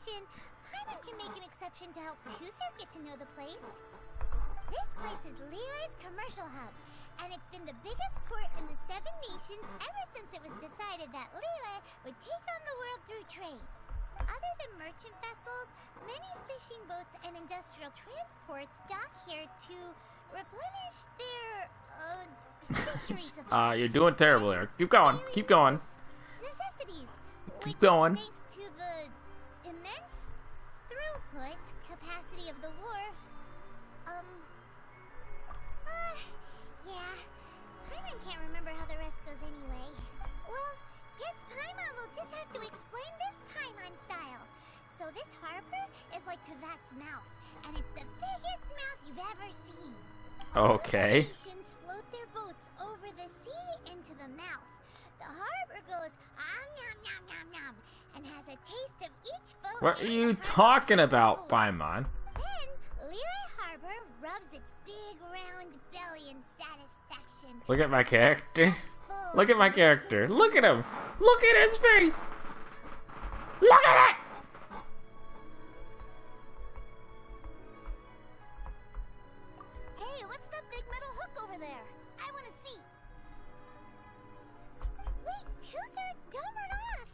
addition, Paimon can make an exception to help Tuser get to know the place. This place is Liyue's commercial hub, and it's been the biggest port in the 7 nations ever since it was decided that Liyue would take on the world through trade. Other than merchant vessels, many fishing boats and industrial transports dock here to replenish their fishery supplies. You're doing terrible there. Keep going. Keep going. Necessities. Keep going. Thanks to the immense throughput capacity of the wharf. Yeah. Paimon can't remember how the rest goes anyway. Well, guess Paimon will just have to explain this Paimon style. So this harbor is like Tevat's mouth, and it's the biggest mouth you've ever seen. Okay. All the nations float their boats over the sea into the mouth. The harbor goes nom nom nom nom and has a taste of each boat. What are you talking about, Paimon? Then Liyue Harbor rubs its big round belly in satisfaction. Look at my character. Look at my character. Look at him. Look at his face. Look at it. Hey, what's that big metal hook over there? I want to see. Wait, Tuser, don't run off.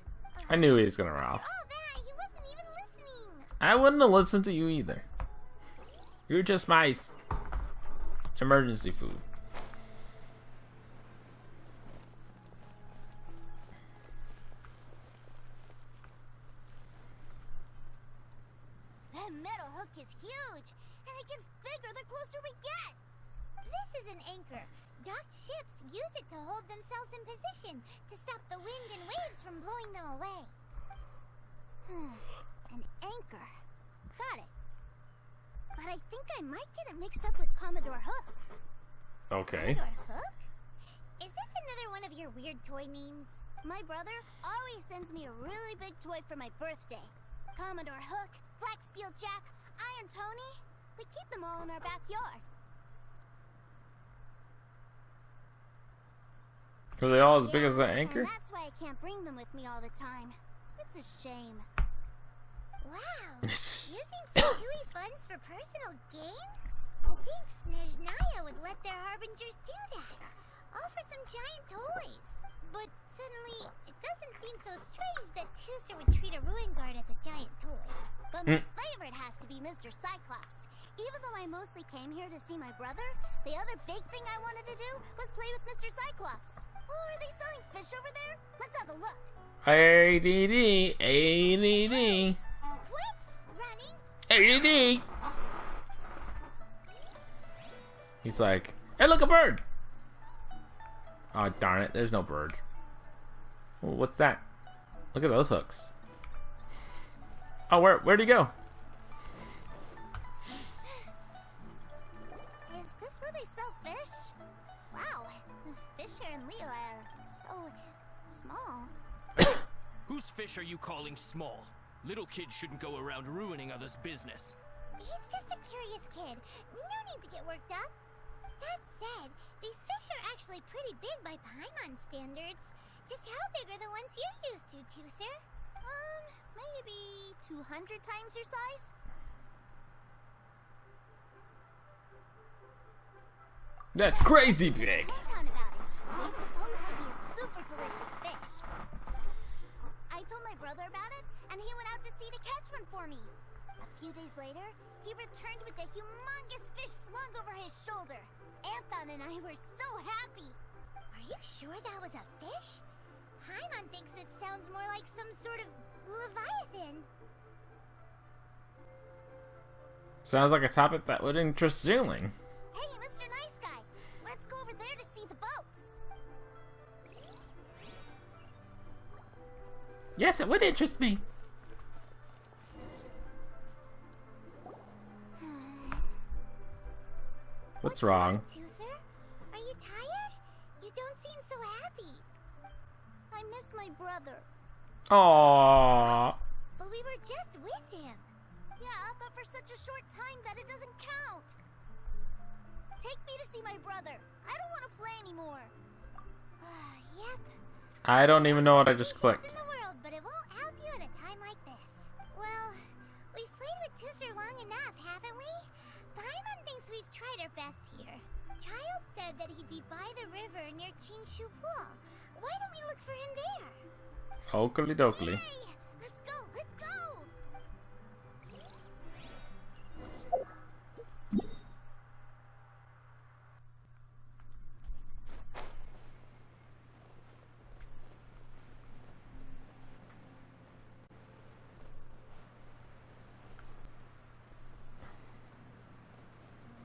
I knew he was gonna run off. All that, he wasn't even listening. I wouldn't have listened to you either. You're just my emergency food. That metal hook is huge, and it gets bigger the closer we get. This is an anchor. Docked ships use it to hold themselves in position to stop the wind and waves from blowing them away. An anchor. Got it. But I think I might get it mixed up with Commodore Hook. Okay. Commodore Hook? Is this another one of your weird toy names? My brother always sends me a really big toy for my birthday. Commodore Hook, Black Steel Jack, Iron Tony. We keep them all in our backyard. Are they all as big as the anchor? And that's why I can't bring them with me all the time. It's a shame. Wow. Using Fatui funds for personal gain? I think Snezhnaya would let their harbingers do that. All for some giant toys. But suddenly, it doesn't seem so strange that Tuser would treat a ruin guard as a giant toy. But my favorite has to be Mr. Cyclops. Even though I mostly came here to see my brother, the other big thing I wanted to do was play with Mr. Cyclops. Oh, are they selling fish over there? Let's have a look. ADD, ADD, Quick, running. ADD. He's like, hey, look, a bird. Oh, darn it, there's no bird. Well, what's that? Look at those hooks. Oh, where'd he go? Is this where they sell fish? Wow, the fish here in Liyue are so small. Whose fish are you calling small? Little kids shouldn't go around ruining others' business. He's just a curious kid. No need to get worked up. That said, these fish are actually pretty big by Paimon standards. Just how big are the ones you're used to, Tuser? Maybe 200 times your size? That's crazy big. A ton about it. It's supposed to be a super delicious fish. I told my brother about it, and he went out to sea to catch one for me. A few days later, he returned with a humongous fish slung over his shoulder. Anton and I were so happy. Are you sure that was a fish? Paimon thinks it sounds more like some sort of leviathan. Sounds like a topic that would interest Zooling. Hey, Mr. Nice Guy, let's go over there to see the boats. Yes, it would interest me. What's wrong? Tuser? Are you tired? You don't seem so happy. I miss my brother. Aww. But we were just with him. Yeah, but for such a short time that it doesn't count. Take me to see my brother. I don't want to play anymore. Yep. I don't even know what I just In clicked. the world, but it won't help you at a time like this. Well, treasure long enough, haven't we? Paimon thinks we've tried our best here. Childe said that he'd be by the river near Qingshu Pool. Why don't we look for him there? Hokely dokely. Yay! Let's go, let's go!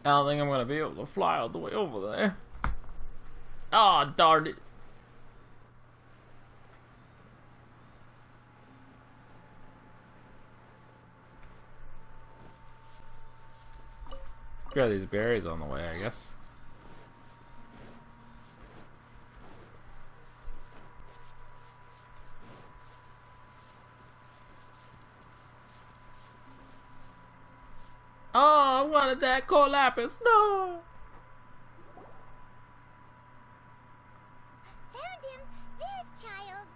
I don't think I'm gonna be able to fly all the way over there. Ah, darn it. Got these berries on the way, I guess. Oh, I wanted that coal lapis. No. Found him! There's Childe!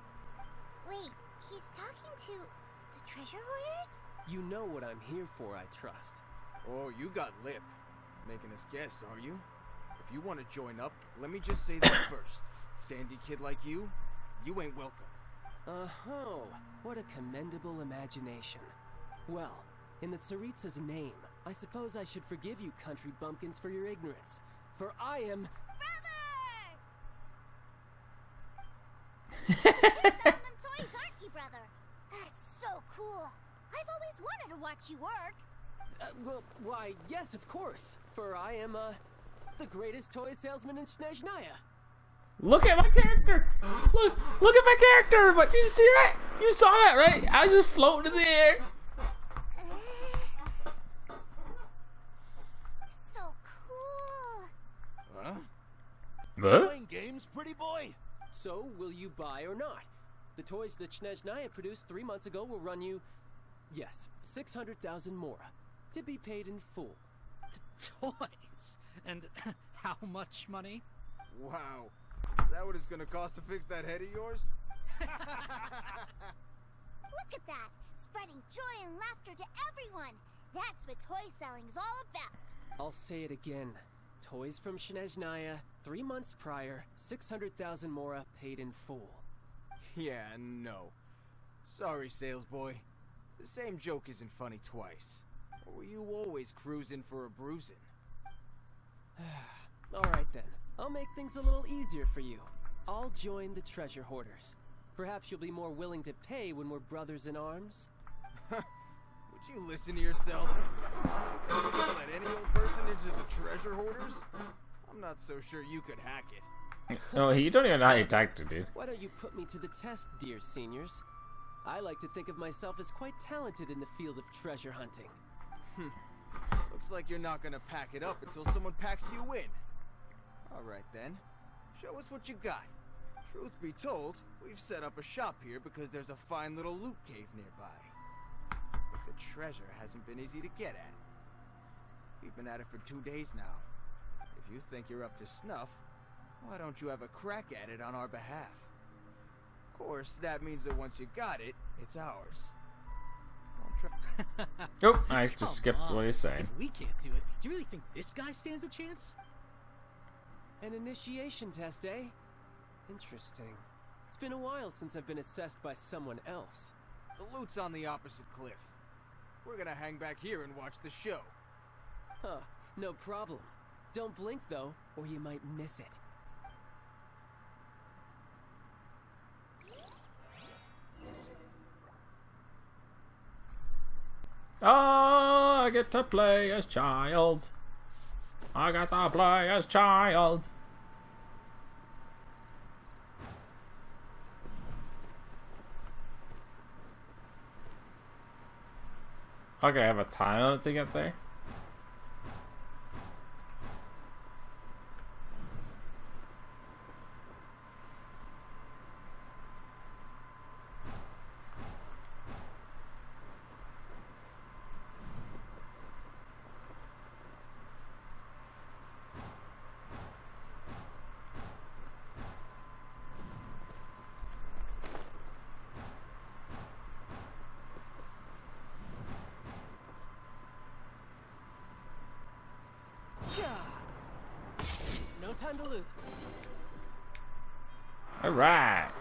Wait, he's talking to the treasure hoarders? You know what I'm here for, I trust. Oh, you got lip. Making us guess, are you? If you want to join up, let me just say this first. Dandy kid like you ain't welcome. Oh, what a commendable imagination. Well, in the Tsaritsa's name, I suppose I should forgive you country bumpkins for your ignorance. For I am... Brother! You're selling them toys, aren't you, brother? That's so cool. I've always wanted to watch you work. Well, why, yes, of course. For I am, the greatest toy salesman in Snezhnaya. Look at my character. Look at my character. But did you see that? You saw that, right? I was just floating in the air. So cool. Huh? Huh? Playing games, pretty boy? So, will you buy or not? The toys that Snezhnaya produced 3 months ago will run you, yes, 600,000 mora, to be paid in full. Toys? And how much money? Wow. Is that what it's gonna cost to fix that head of yours? Look at that! Spreading joy and laughter to everyone! That's what toy selling's all about! I'll say it again. Toys from Snezhnaya, 3 months prior, 600,000 mora paid in full. Yeah, no. Sorry, sales boy. The same joke isn't funny twice. Or were you always cruising for a bruising? Alright then, I'll make things a little easier for you. I'll join the treasure hoarders. Perhaps you'll be more willing to pay when we're brothers in arms? Would you listen to yourself? Let any old person into the treasure hoarders? I'm not so sure you could hack it. No, you don't even know how you attack it, dude. Why don't you put me to the test, dear seniors? I like to think of myself as quite talented in the field of treasure hunting. Looks like you're not gonna pack it up until someone packs you in. Alright then. Show us what you got. Truth be told, we've set up a shop here because there's a fine little loot cave nearby. But the treasure hasn't been easy to get at. We've been at it for 2 days now. If you think you're up to snuff, why don't you have a crack at it on our behalf? Of course, that means that once you got it, it's ours. Don't try. Oh, I just Come skipped on. what he's saying. If we can't do it, do you really think this guy stands a chance? An initiation test, eh? Interesting. It's been a while since I've been assessed by someone else. The loot's on the opposite cliff. We're gonna hang back here and watch the show. Huh, no problem. Don't blink though, or you might miss it. Oh, I get to play as Childe. I got to play as Childe. Okay, I have a time limit to get there. time to loot. Alright.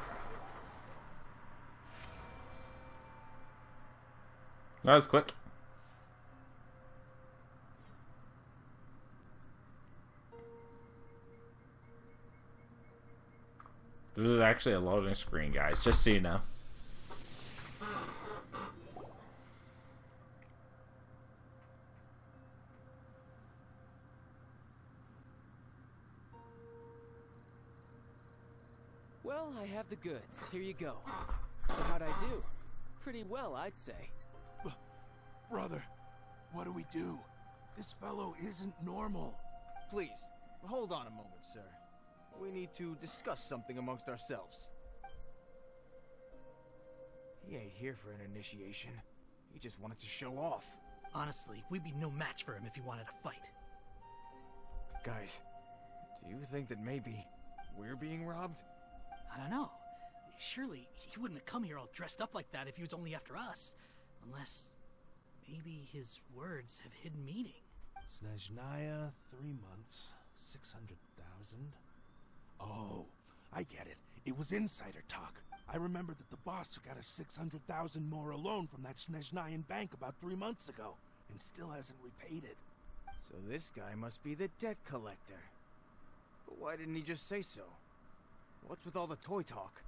That was quick. This is actually a loading screen, guys, just so you know. Well, I have the goods. Here you go. So how'd I do? Pretty well, I'd say. Brother, what do we do? This fellow isn't normal. Please, hold on a moment, sir. We need to discuss something amongst ourselves. He ain't here for an initiation. He just wanted to show off. Honestly, we'd be no match for him if he wanted to fight. Guys, do you think that maybe we're being robbed? I don't know. Surely he wouldn't have come here all dressed up like that if he was only after us. Unless maybe his words have hidden meaning. Snezhnaya, 3 months, 600,000. Oh, I get it. It was insider talk. I remember that the boss took out a 600,000 more loan from that Snezhnayan bank about 3 months ago, and still hasn't repaid it. So this guy must be the debt collector. But why didn't he just say so? What's with all the toy talk?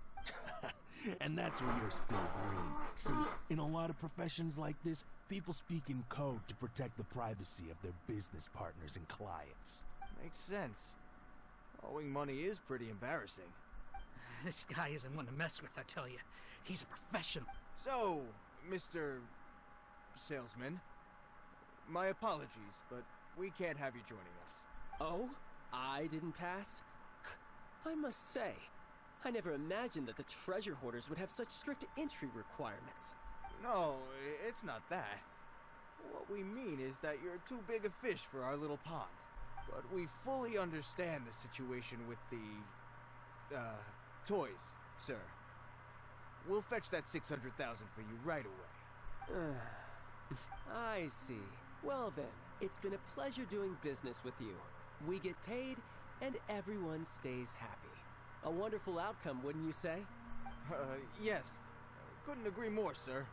And that's where you're still green. See, in a lot of professions like this, people speak in code to protect the privacy of their business partners and clients. Makes sense. Owing money is pretty embarrassing. This guy isn't one to mess with, I tell you. He's a professional. So, Mr. Salesman, my apologies, but we can't have you joining us. Oh? I didn't pass? I must say, I never imagined that the treasure hoarders would have such strict entry requirements. No, it's not that. What we mean is that you're too big a fish for our little pond. But we fully understand the situation with the, toys, sir. We'll fetch that 600,000 for you right away. I see. Well then, it's been a pleasure doing business with you. We get paid, and everyone stays happy. A wonderful outcome, wouldn't you say? Yes. Couldn't agree more, sir.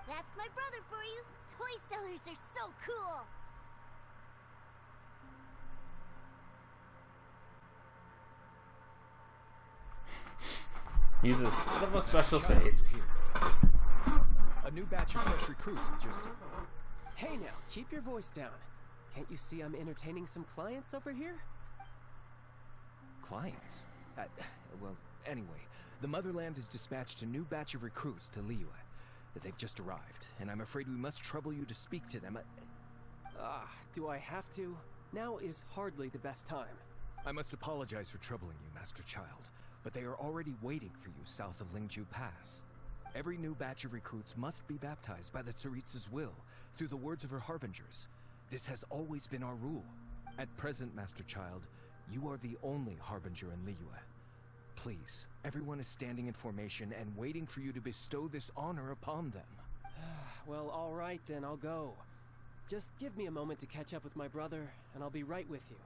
That's my brother for you. Toy sellers are so cool. He's a bit of a special face. A new batch of fresh recruits just... Hey now, keep your voice down. Can't you see I'm entertaining some clients over here? Clients? Well, anyway, the Motherland has dispatched a new batch of recruits to Liyue. They've just arrived, and I'm afraid we must trouble you to speak to them. Do I have to? Now is hardly the best time. I must apologize for troubling you, Master Childe, but they are already waiting for you south of Lingju Pass. Every new batch of recruits must be baptized by the Tsaritsa's will, through the words of her harbingers. This has always been our rule. At present, Master Childe, you are the only harbinger in Liyue. Please, everyone is standing in formation and waiting for you to bestow this honor upon them. Well, all right then, I'll go. Just give me a moment to catch up with my brother, and I'll be right with you.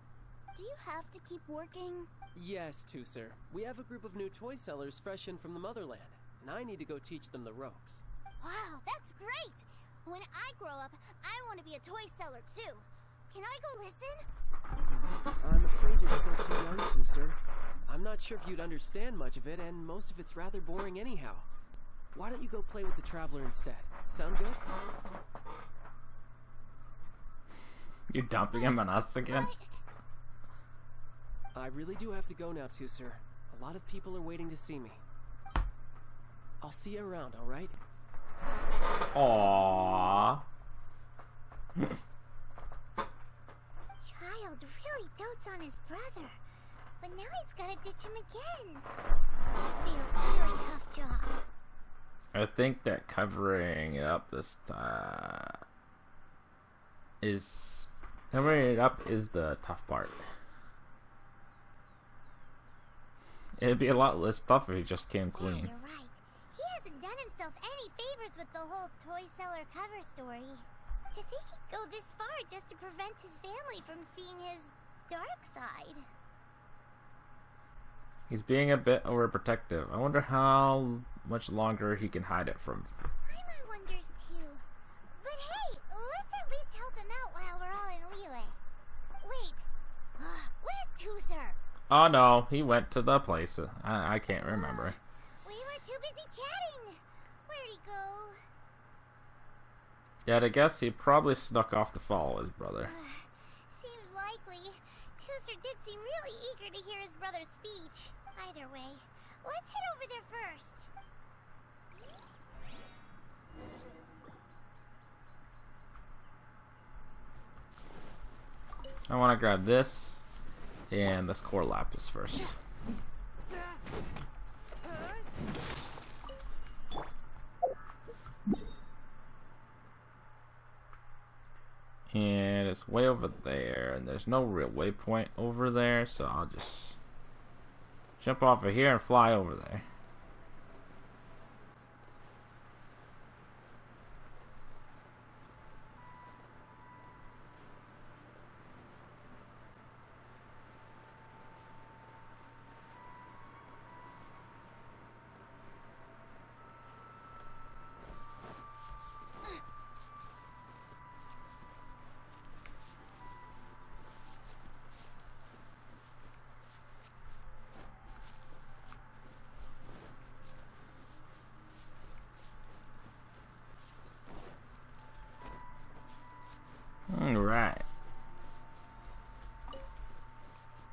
Do you have to keep working? Yes, sir. We have a group of new toy sellers fresh in from the Motherland, and I need to go teach them the ropes. Wow, that's great! When I grow up, I want to be a toy seller too. Can I go listen? I'm afraid you're still too young, sir. I'm not sure if you'd understand much of it, and most of it's rather boring anyhow. Why don't you go play with the Traveler instead? Sound good? You dumping him on us again? I really do have to go now, sir. A lot of people are waiting to see me. I'll see you around, alright? Aww. Childe really dotes on his brother, but now he's gotta ditch him again. Must be a really tough job. I think that covering it up this is the tough part. It'd be a lot less tough if he just came Yeah, clean. you're right. He hasn't done himself any favors with the whole toy seller cover story. To think he'd go this far just to prevent his family from seeing his dark side. He's being a bit overprotective. I wonder how much longer he can hide it from. Paimon wonders too. But hey, let's at least help him out while we're all in Liyue. Wait, where's Tuser? Oh no, he went to the place. I can't remember. We were too busy chatting. Where'd he go? Yeah, I guess he probably snuck off to follow his brother. Seems likely. Tuser did seem really eager to hear his brother's speech. Either way, let's head over there first. I want to grab this and this core lapis first. And it's way over there, and there's no real waypoint over there, so I'll just jump off of here and fly over there. Alright.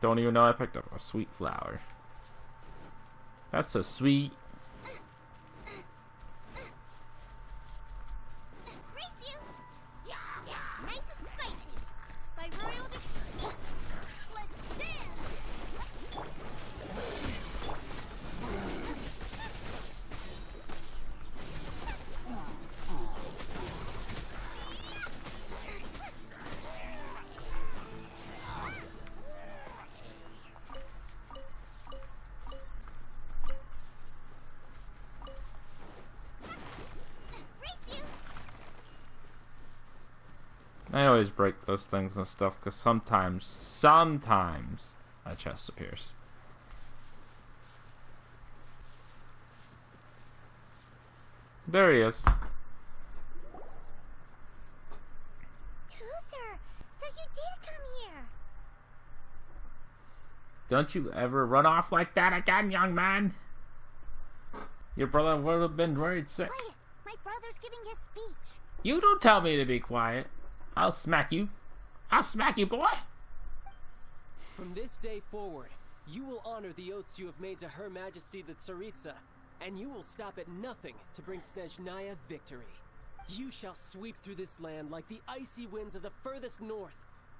Don't even know I picked up a sweet flower. That's so sweet. Race you! Yeah, nice and spicy. By royal decree. Let's dance! I always break those things and stuff because sometimes a chest appears. There he is. Tuser, so you did come here. Don't you ever run off like that again, young man. Your brother would have been worried sick. Quiet, my brother's giving his speech. You don't tell me to be quiet. I'll smack you. I'll smack you, boy. From this day forward, you will honor the oaths you have made to Her Majesty the Tsaritsa, and you will stop at nothing to bring Snezhnaya victory. You shall sweep through this land like the icy winds of the furthest north,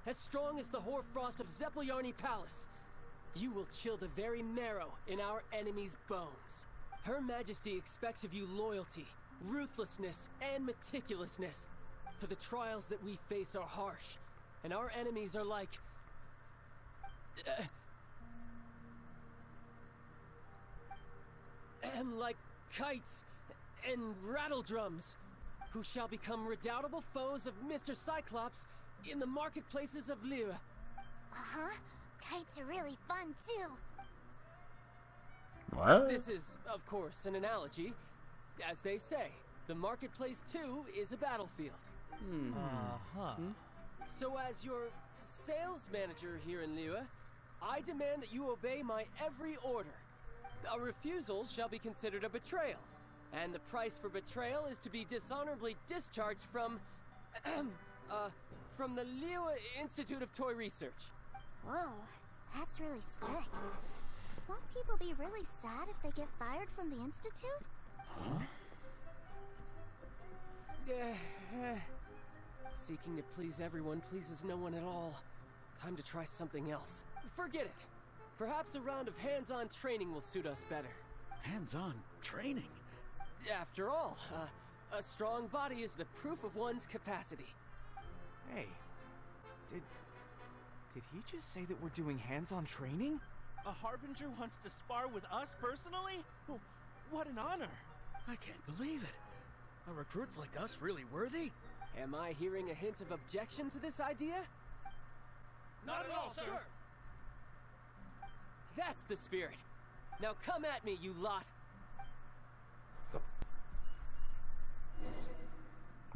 as strong as the hoarfrost of Zepelyarny Palace. You will chill the very marrow in our enemies' bones. Her Majesty expects of you loyalty, ruthlessness, and meticulousness. For the trials that we face are harsh, and our enemies are like... like kites and rattledrums, who shall become redoubtable foes of Mr. Cyclops in the marketplaces of Liyue. Uh-huh. Kites are really fun, too. What? This is, of course, an analogy. As they say, the marketplace, too, is a battlefield. So as your sales manager here in Liyue, I demand that you obey my every order. A refusal shall be considered a betrayal, and the price for betrayal is to be dishonorably discharged from the Liyue Institute of Toy Research. Whoa, that's really strict. Won't people be really sad if they get fired from the Institute? Seeking to please everyone pleases no one at all. Time to try something else. Forget it. Perhaps a round of hands-on training will suit us better. Hands-on training? After all, a strong body is the proof of one's capacity. Hey, did he just say that we're doing hands-on training? A Harbinger wants to spar with us personally? Oh, what an honor! I can't believe it. Are recruits like us really worthy? Am I hearing a hint of objection to this idea? Not at all, sir! That's the spirit. Now come at me, you lot.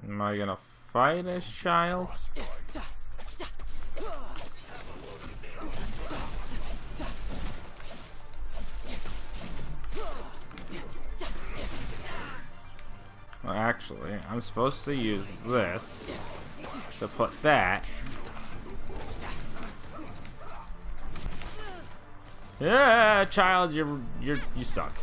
Am I gonna fight this child? Well, actually, I'm supposed to use this to put that. Yeah, child, you suck.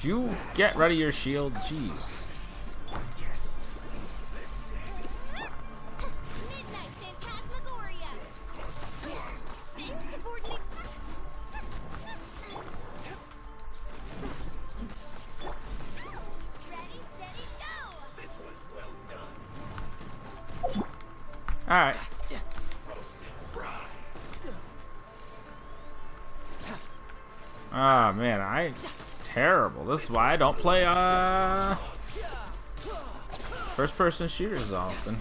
You get rid of your shield, jeez. Alright. Ah, man, I'm terrible. This is why I don't play first-person shooters often.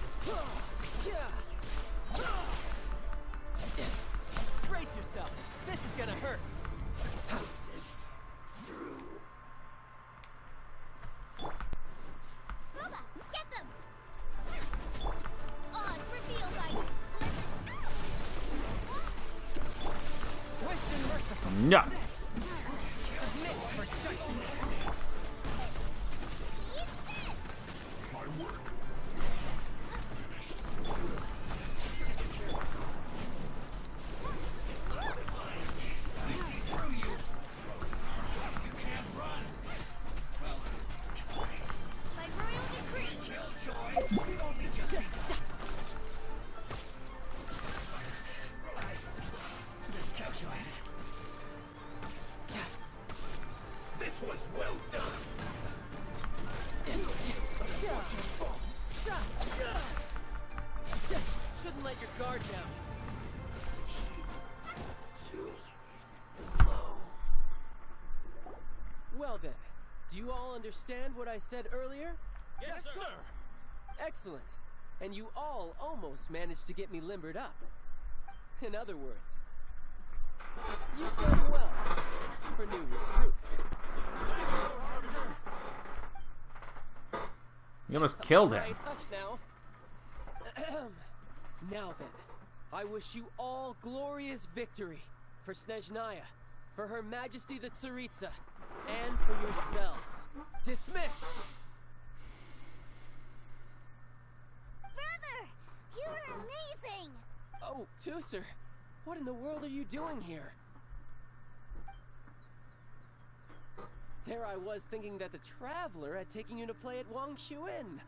Brace yourself. This is gonna hurt. Get them! Odds revealed by No. by royal decree. This was well done. Shouldn't let your guard down. Well then, do you all understand what I said earlier? Yes, sir. Excellent. And you all almost managed to get me limbered up. In other words, you've done well for new recruits. You almost killed him. Right, hush now. Now then, I wish you all glorious victory for Snezhnaya, for Her Majesty the Tsaritsa, and for yourselves. Dismissed! Brother, you are amazing. Oh, Tooser, what in the world are you doing here? There I was thinking that the Traveler had taken you to play at Wang Shuin.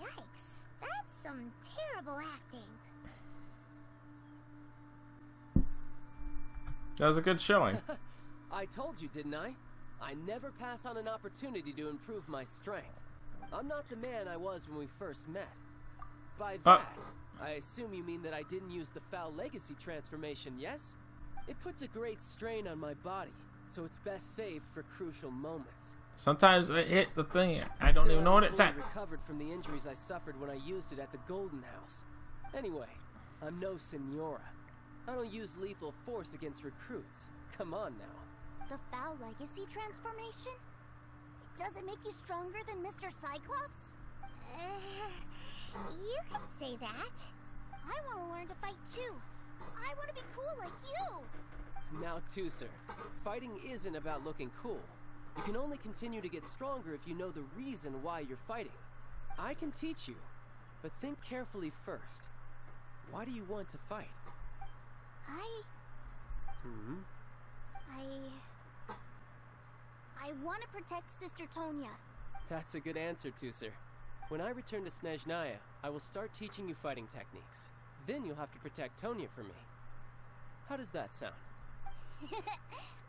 Yikes, that's some terrible acting. That was a good showing. I told you, didn't I? I never pass on an opportunity to improve my strength. I'm not the man I was when we first met. By that, I assume you mean that I didn't use the Foul Legacy transformation, yes? It puts a great strain on my body, so it's best saved for crucial moments. Sometimes it hit the thing. I don't even know what it's at. I recovered from the injuries I suffered when I used it at the Golden House. Anyway, I'm no Senora. I don't use lethal force against recruits. Come on now. The Foul Legacy transformation? Does it make you stronger than Mr. Cyclops? You could say that. I want to learn to fight too. I want to be cool like you. Now, Tooser, fighting isn't about looking cool. You can only continue to get stronger if you know the reason why you're fighting. I can teach you, but think carefully first. Why do you want to fight? I want to protect Sister Tonya. That's a good answer, Tooser. When I return to Snezhnaya, I will start teaching you fighting techniques. Then you'll have to protect Tonya for me. How does that sound? Leave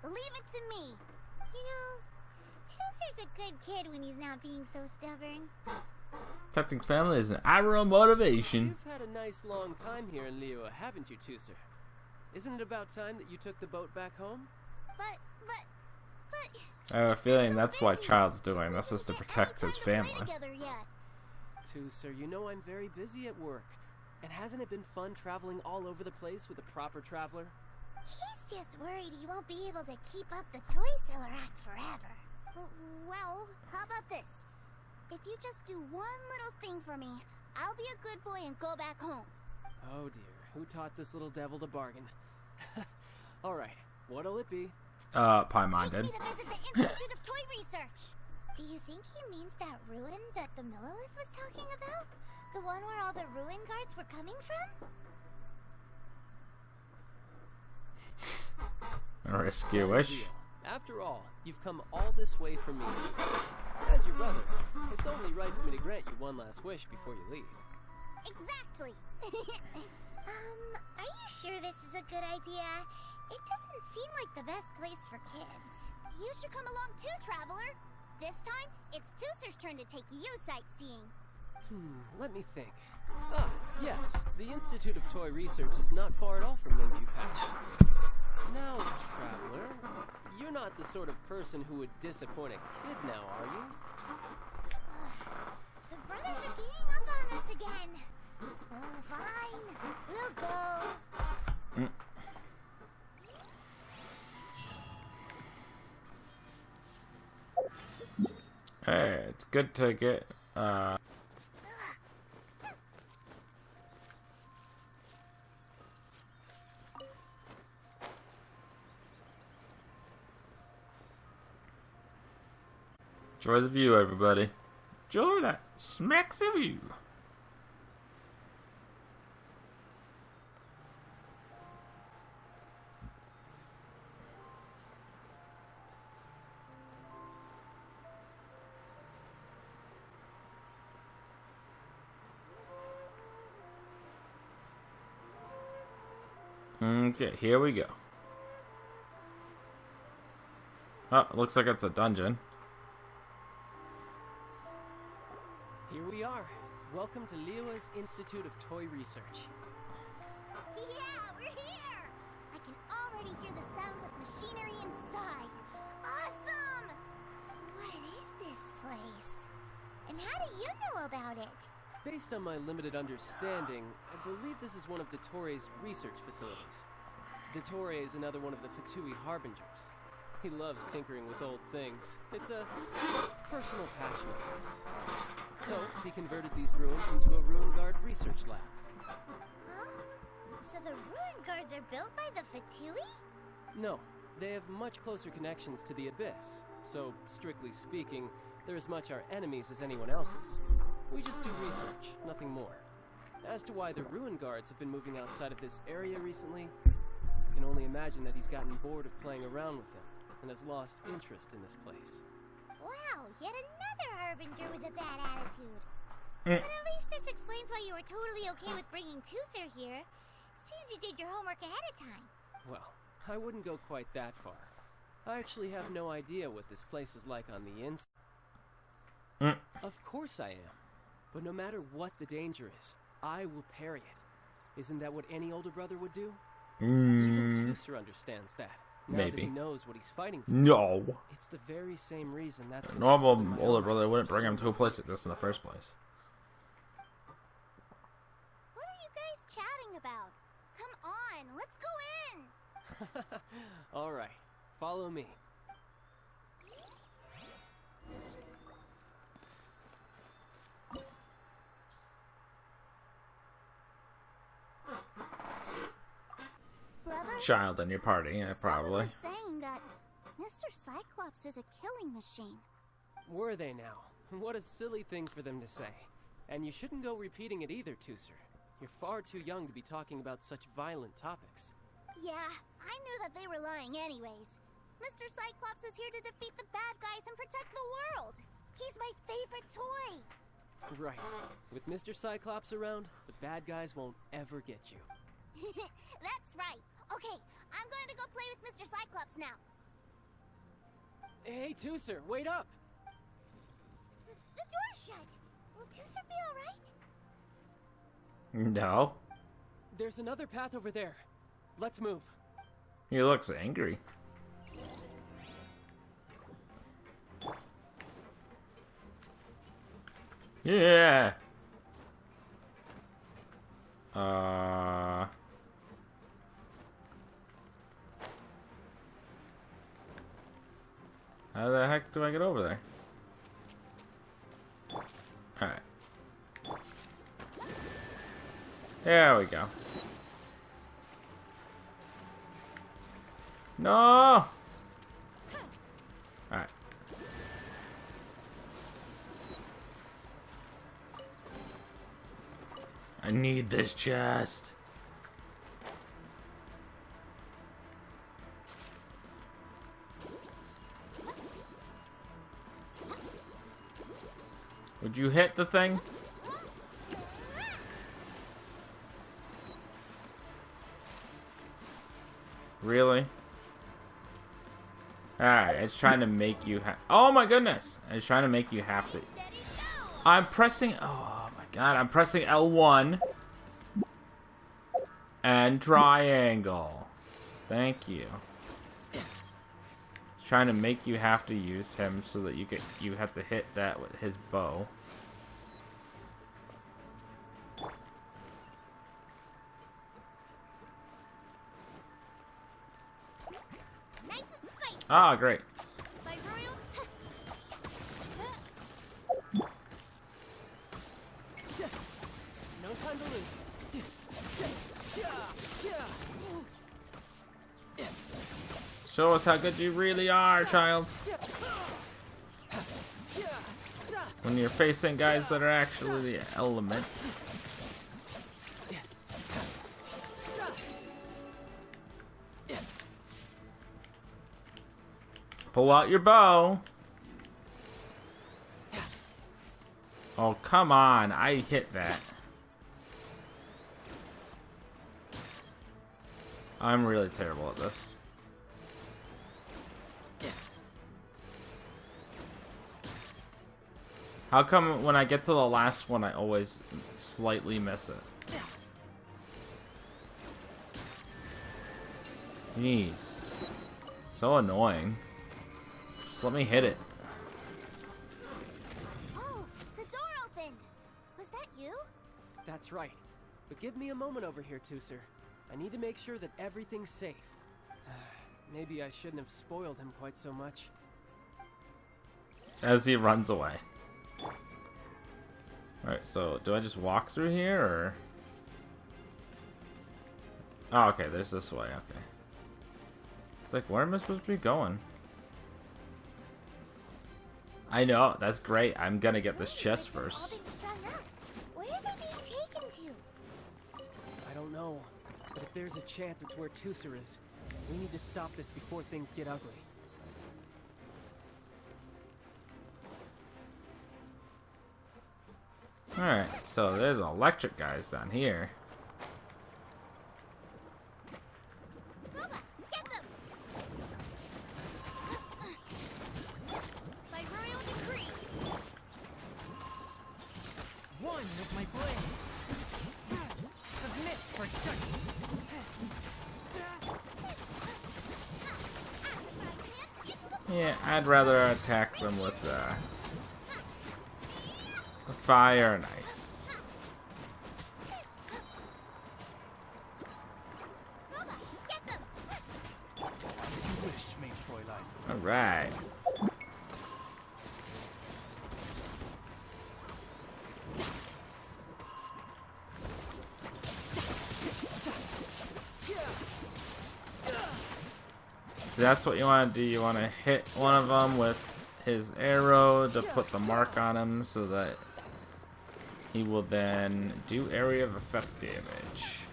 it to me. You know, Tooser's a good kid when he's not being so stubborn. Protecting family is an admirable motivation. You've had a nice long time here in Liyue, haven't you, Tooser? Isn't it about time that you took the boat back home? But, But I have a feeling so that's why busy. Childe's doing this, is to protect his family. Too, sir, you know I'm very busy at work. And hasn't it been fun traveling all over the place with a proper traveler? He's just worried he won't be able to keep up the toy seller act forever. Well, how about this? If you just do one little thing for me, I'll be a good boy and go back home. Oh dear, who taught this little devil to bargain? Alright, what'll it be? Pie-minded. Take me to visit the Institute of Toy Research. Do you think he means that ruin that the Millilith was talking about? The one where all the ruin guards were coming from? A risky wish. Deal. After all, you've come all this way for me. As your brother, it's only right for me to grant you one last wish before you leave. Exactly. Are you sure this is a good idea? It doesn't seem like the best place for kids. You should come along too, Traveler. This time, it's Tooser's turn to take you sightseeing. Let me think. Ah, yes, the Institute of Toy Research is not far at all from Lingju Pass. Now, Traveler, you're not the sort of person who would disappoint a kid now, are you? The brothers are beating up on us again. Oh, fine. We'll go. Hey, it's good to get, enjoy the view, everybody. Enjoy that smacks of view. Okay, here we go. Oh, looks like it's a dungeon. Here we are. Welcome to Liyue's Institute of Toy Research. Yeah, we're here! I can already hear the sounds of machinery inside. Awesome! What is this place? And how do you know about it? Based on my limited understanding, I believe this is one of Dottoro's research facilities. Dottore is another one of the Fatui Harbingers. He loves tinkering with old things. It's a personal passion of his. So, he converted these ruins into a Ruin Guard research lab. Huh? So the ruin guards are built by the Fatui? No, they have much closer connections to the Abyss. So, strictly speaking, they're as much our enemies as anyone else's. We just do research, nothing more. As to why the Ruin Guards have been moving outside of this area recently, I can only imagine that he's gotten bored of playing around with them and has lost interest in this place. Wow, yet another Harbinger with a bad attitude. But at least this explains why you were totally okay with bringing Tooser here. Seems you did your homework ahead of time. Well, I wouldn't go quite that far. I actually have no idea what this place is like on the inside. Of course I am. But no matter what the danger is, I will parry it. Isn't that what any older brother would do? Even Tooser understands that. Now Maybe. that he knows what he's fighting for. No. It's the very same reason that's A been normal considered my older own brother wouldn't for bring so him to a many place like years. this in the first place. What are you guys chatting about? Come on, let's go in! Alright, follow me. Brother? Child in your party, yeah, Someone probably. was saying that Mr. Cyclops is a killing machine. Were they now? What a silly thing for them to say. And you shouldn't go repeating it either, Tooser. You're far too young to be talking about such violent topics. Yeah, I knew that they were lying anyways. Mr. Cyclops is here to defeat the bad guys and protect the world. He's my favorite toy. Right. With Mr. Cyclops around, the bad guys won't ever get you. That's right. Okay, I'm going to go play with Mr. Cyclops now. Hey, Tooser, wait up! The door's shut. Will Tooser be alright? No. There's another path over there. Let's move. He looks angry. Yeah. How the heck do I get over there? Alright. There we go. No! Alright. I need this chest. Would you hit the thing? Really? Alright, it's trying to make you oh my goodness! It's trying to make you have to. I'm pressing. Oh my god, I'm pressing L1 and triangle. Thank you. It's trying to make you have to use him so that you have to hit that with his bow. Ah, great. No time to lose. Show us how good you really are, child. When you're facing guys that are actually the element. Pull out your bow. Oh, come on. I hit that. I'm really terrible at this. How come when I get to the last one, I always slightly miss it? Jeez. So annoying. Just let me hit it. Oh, the door opened. Was that you? That's right. But give me a moment over here, Tooser. I need to make sure that everything's safe. Maybe I shouldn't have spoiled him quite so much. As he runs away. Alright, so do I just walk through here, or? Oh, okay, there's this way, okay. It's like, where am I supposed to be going? I know, that's great. I'm gonna get this chest first. Where are they being taken to? I don't know, but if there's a chance it's where Tooser is, we need to stop this before things get ugly. Alright, so there's electric guys down here. Booba, get them! By royal decree. One with my blade. Submit for judgment. Yeah, I'd rather attack them with fire and ice. Booba, get them! As you wish, main Fräulein. Alright. So that's what you want to do. You want to hit one of them with his arrow to put the mark on him so that he will then do area of effect damage.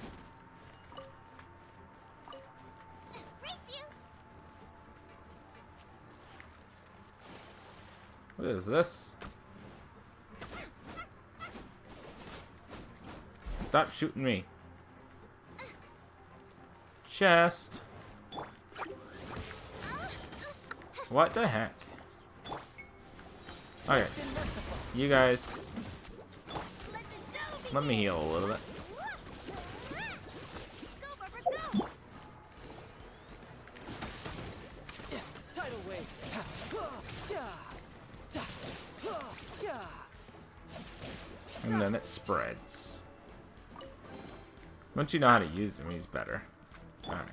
Race you! What is this? Stop shooting me. Chest. What the heck? Okay. You guys. Let me heal a little bit. Go, Barbara, go! Tidal wave. gift spreads. Once you know how to use him, he's better. Alright.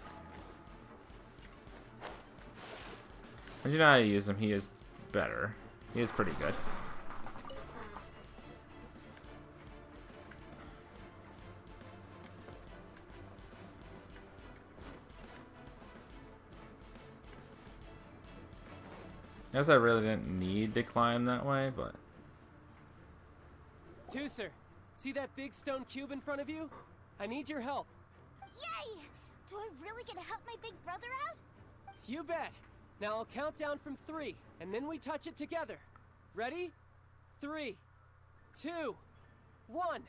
Once you know how to use him, he is better. He is pretty good. I guess I really didn't need to climb that way, but... Tooser, see that big stone cube in front of you? I need your help. Yay! Do I really get to help my big brother out? You bet. Now I'll count down from 3, and then we touch it together. Ready? 3, 2, 1.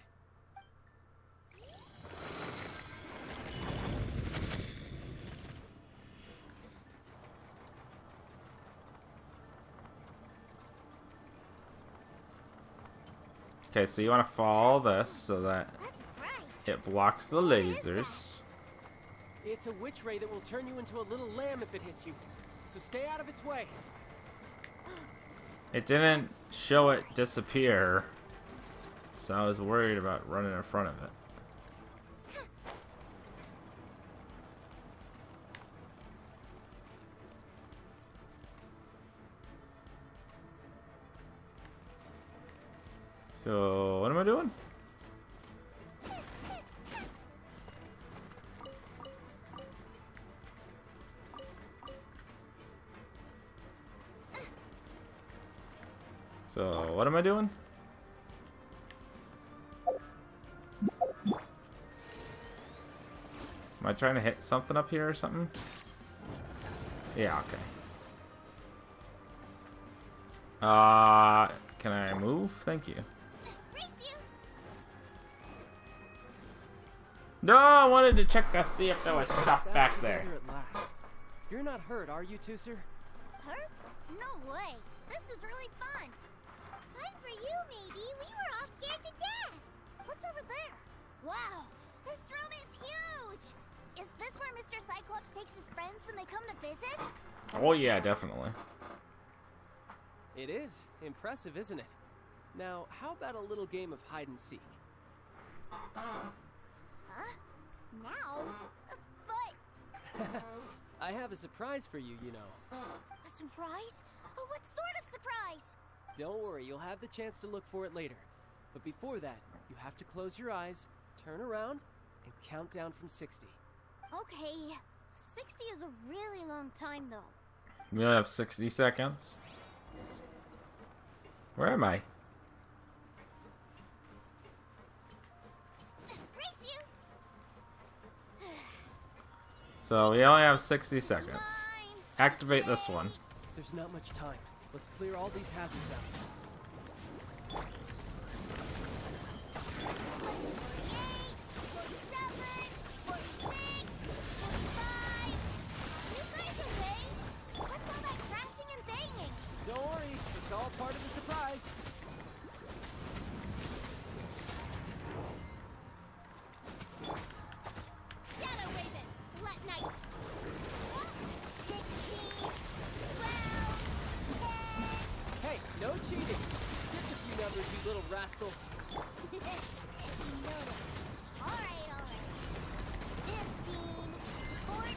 Okay, so you want to follow this so that That's bright. it blocks the lasers. It's a witch ray that will turn you into a little lamb if it hits you. So stay out of its way. It didn't show it disappear, so I was worried about running in front of it. So, what am I doing? So, what am I doing? Am I trying to hit something up here or something? Yeah, okay. Can I move? Thank you. Race you. No, I wanted to check to see if there was stuff Back back there. together at last. You're not hurt, are you, Tooser? Hurt? No way. This is really fun. Fun for you, maybe. We were all scared to death. What's over there? Wow, this room is huge. Is this where Mr. Cyclops takes his friends when they come to visit? Oh yeah, definitely. It is. Impressive, isn't it? Now, how about a little game of hide and seek? Huh? Now? But... I have a surprise for you, you know. A surprise? Oh, what sort of surprise? Don't worry, you'll have the chance to look for it later. But before that, you have to close your eyes, turn around, and count down from 60. Okay. 60 is a really long time, though. We only have 60 seconds. Where am I? Race you! So we only have 60 seconds. 9, Activate this one. There's not much time. Let's clear all these hazards out. 47, 46, 45. You guys okay? What's all that crashing and banging? Don't worry, it's all part of the surprise. Shadow Raven, let night. 16, 12, 10. Hey, no cheating. Skip a few numbers, you little rascal. Alright. 15, 14,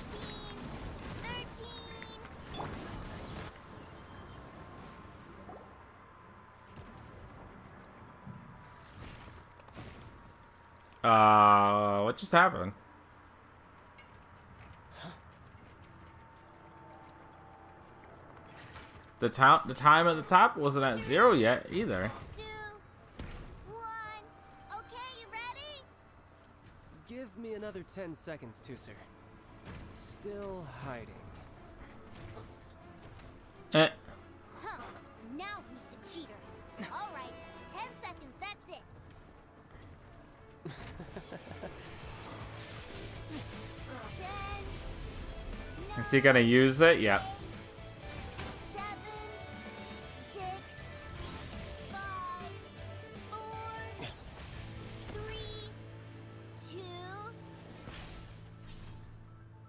13. What just happened? The time at the top wasn't at 0 yet either. 2, 1. Okay, you ready? Give me another 10 seconds, Tooser. Still hiding. Eh. Huh. Now who's the cheater? Alright, 10 seconds, that's it. 10, Is he gonna use it? Yep. 7, 6, 5, 4, 3, 2,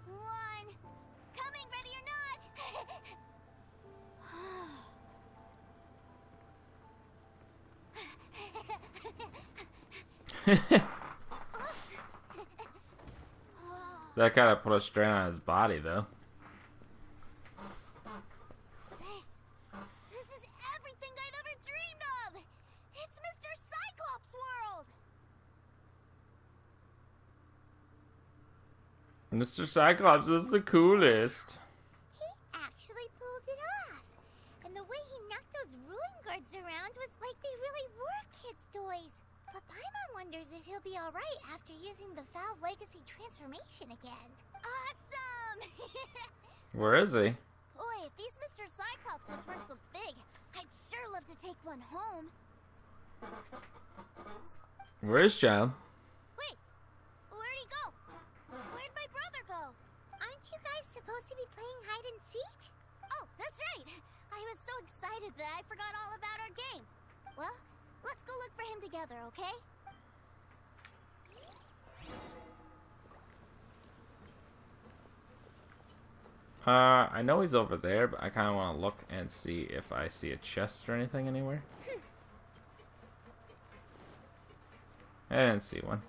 1. Coming, ready or not? That kind of put a strain on his body, though. This is everything I've ever dreamed of! It's Mr. Cyclops' world! Mr. Cyclops is the coolest. He actually pulled it off. And the way he knocked those ruin guards around was like they really were kids' toys. But Paimon wonders if he'll be alright after using the Valve Legacy transformation again. Awesome! Where is he? Boy, if these Mr. Cyclopses weren't so big, I'd sure love to take one home. Where is Childe? Wait, where'd he go? Where'd my brother go? Aren't you guys supposed to be playing hide and seek? Oh, that's right. I was so excited that I forgot all about our game. Well, let's go look for him together, okay? I know he's over there, but I kind of want to look and see if I see a chest or anything anywhere. I didn't see one.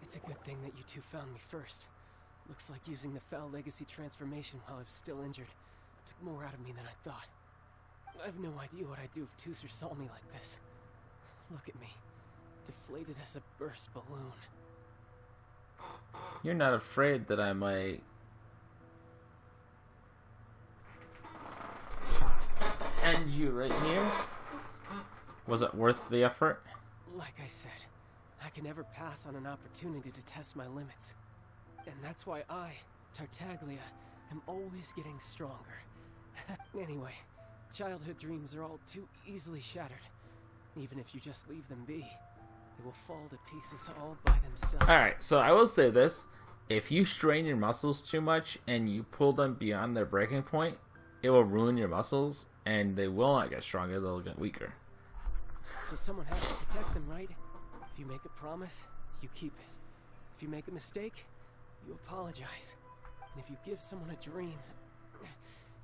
It's a good thing that you two found me first. Looks like using the Foul Legacy transformation while I was still injured took more out of me than I thought. I have no idea what I'd do if Tooser saw me like this. Look at me, deflated as a burst balloon. You're not afraid that I might... end you right here? Was it worth the effort? Like I said, I can never pass on an opportunity to test my limits. And that's why I, Tartaglia, am always getting stronger. Anyway, childhood dreams are all too easily shattered. Even if you just leave them be, they will fall to pieces all by themselves. Alright, so I will say this. If you strain your muscles too much and you pull them beyond their breaking point, it will ruin your muscles, and they will not get stronger, they'll get weaker. So someone has to protect them, right? If you make a promise, you keep it. If you make a mistake, you apologize. And if you give someone a dream,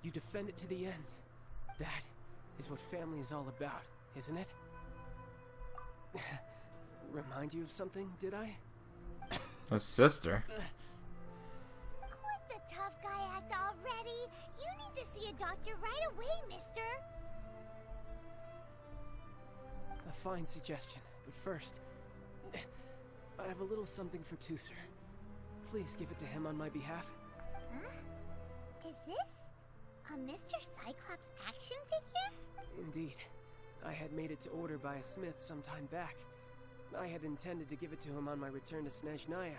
you defend it to the end. That is what family is all about, isn't it? Remind you of something, did I? A sister. Quit the tough guy act already. You need to see a doctor right away, mister. A fine suggestion, but first, I have a little something for Tooser. Please give it to him on my behalf. Huh? Is this a Mr. Cyclops action figure? Indeed. I had made it to order by a smith some time back. I had intended to give it to him on my return to Snezhnaya,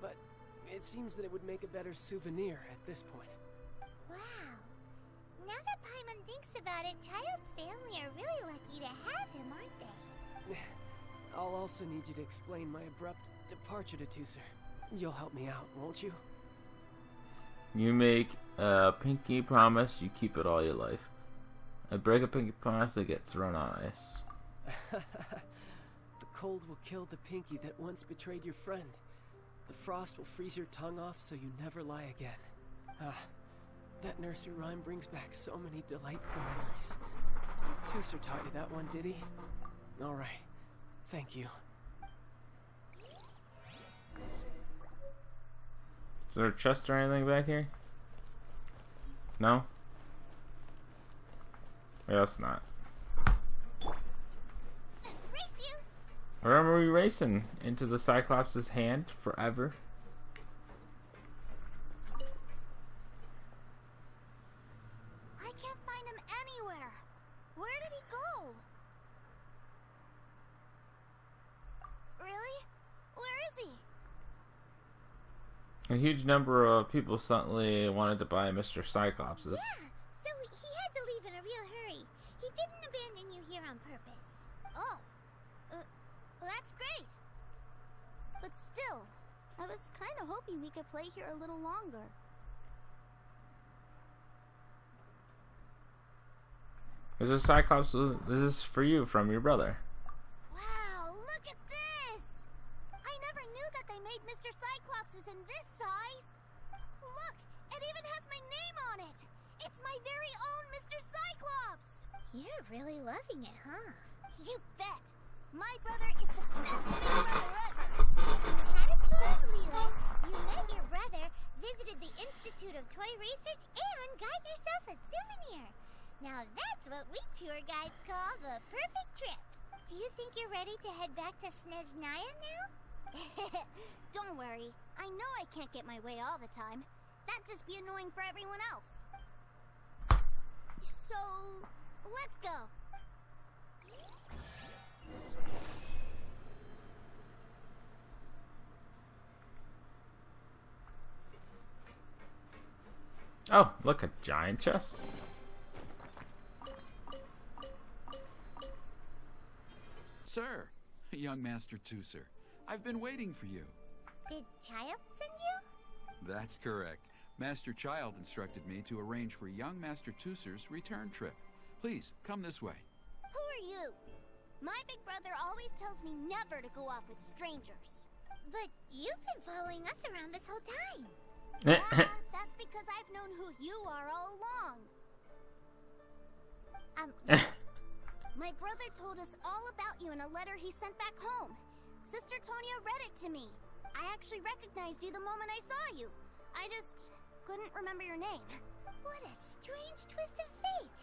but it seems that it would make a better souvenir at this point. Wow. Now that Paimon thinks about it, Childe's family are really lucky to have him, aren't they? I'll also need you to explain my abrupt departure to Tooser. You'll help me out, won't you? You make a pinky promise, you keep it all your life. I break a pinky promise, it gets thrown on ice. The cold will kill the pinky that once betrayed your friend. The frost will freeze your tongue off so you never lie again. That nursery rhyme brings back so many delightful memories. Tooser taught you that one, did he? Alright. Thank you. Is there a chest or anything back here? No? I guess not. Race you! Where are we racing? Into the Cyclops' hand forever? I can't find him anywhere. Where did he go? Really? Where is he? A huge number of people suddenly wanted to buy Mr. Cyclops'. Yeah, so he had to leave in a real hurry. He didn't abandon you here on purpose. Oh. Well, that's great. But still, I was kind of hoping we could play here a little longer. Mr. Cyclops, this is for you from your brother. Wow, look at this! I never knew that they made Mr. Cyclopses in this size. Look, it even has my name on it. It's my very own Mr. Cyclops. You're really loving it, huh? You bet. My brother is the best big brother ever. You had a tour, Leland. You met your brother, visited the Institute of Toy Research, and got yourself a souvenir. Now that's what we tour guides call the perfect trip. Do you think you're ready to head back to Snezhnaya now? Don't worry. I know I can't get my way all the time. That'd just be annoying for everyone else. So, let's go. Oh, look, a giant chest. Sir, young Master Tooser, I've been waiting for you. Did Childe send you? That's correct. Master Childe instructed me to arrange for young Master Tooser's return trip. Please, come this way. Who are you? My big brother always tells me never to go off with strangers. But you've been following us around this whole time. Yeah, that's because I've known who you are all along. My brother told us all about you in a letter he sent back home. Sister Tonya read it to me. I actually recognized you the moment I saw you. I just couldn't remember your name. What a strange twist of fate.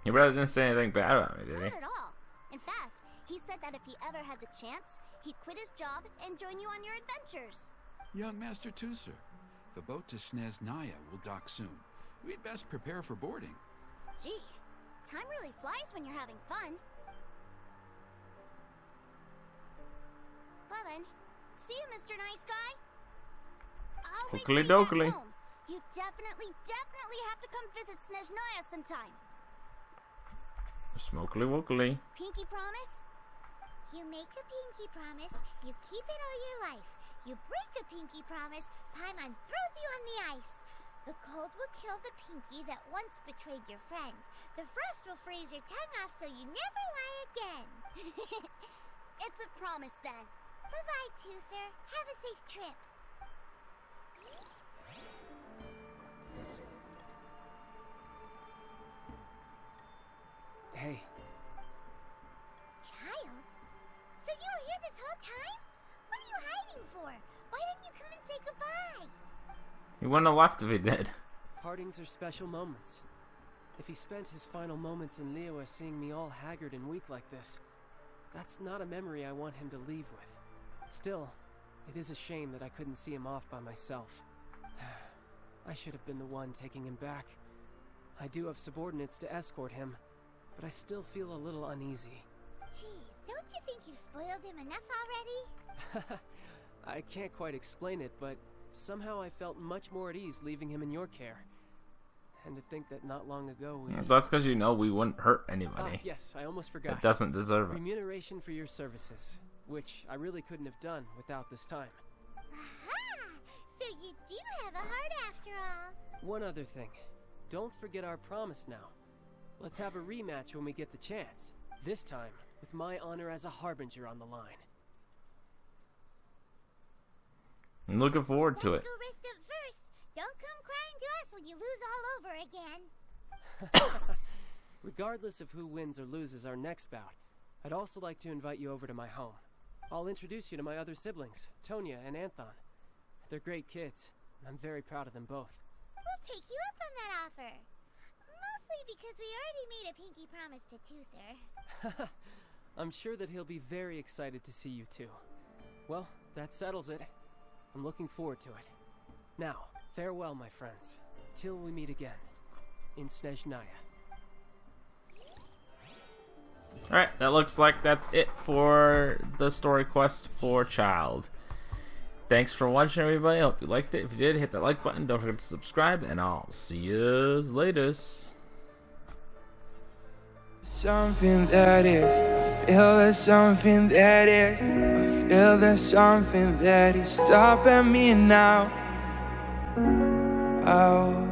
Your brother didn't say anything bad about me, did he? Not at all. In fact, he said that if he ever had the chance, he'd quit his job and join you on your adventures. Young Master Tooser, the boat to Snezhnaya will dock soon. We'd best prepare for boarding. Gee, time really flies when you're having fun. Well then, see you, Mr. Nice Guy. I'll wait for you back home. You definitely have to come visit Snezhnaya sometime. Smokely wokely. Pinky promise? You make a pinky promise, you keep it all your life. You break a pinky promise, Paimon throws you on the ice. The cold will kill the pinky that once betrayed your friend. The frost will freeze your tongue off so you never lie again. It's a promise then. Bye-bye, Tooser. Have a safe trip. Hey. Childe? So you were here this whole time? What are you hiding for? Why didn't you come and say goodbye? He wouldn't have left if he did. Partings are special moments. If he spent his final moments in Liyue seeing me all haggard and weak like this, that's not a memory I want him to leave with. Still, it is a shame that I couldn't see him off by myself. I should have been the one taking him back. I do have subordinates to escort him, but I still feel a little uneasy. Jeez, don't you think you've spoiled him enough already? I can't quite explain it, but somehow I felt much more at ease leaving him in your care. And to think that not long ago we... That's because you know we wouldn't hurt anybody. Yes, I almost forgot. It doesn't deserve it. Remuneration for your services, which I really couldn't have done without this time. Aha! So you do have a heart after all. One other thing. Don't forget our promise now. Let's have a rematch when we get the chance. This time, with my honor as a harbinger on the line. I'm looking forward to it. Let's go rest up first. Don't come crying to us when you lose all over again. Regardless of who wins or loses our next bout, I'd also like to invite you over to my home. I'll introduce you to my other siblings, Tonya and Anthon. They're great kids, and I'm very proud of them both. We'll take you up on that offer. Mostly because we already made a pinky promise to Tooser. I'm sure that he'll be very excited to see you too. Well, that settles it. I'm looking forward to it. Now, farewell, my friends. Till we meet again. In Snezhnaya. Alright, that looks like that's it for the story quest for Childe. Thanks for watching, everybody. I hope you liked it. If you did, hit that like button. Don't forget to subscribe, and I'll see you later. Something that is, I feel there's something that is, I feel there's something that is stopping me now. Oh.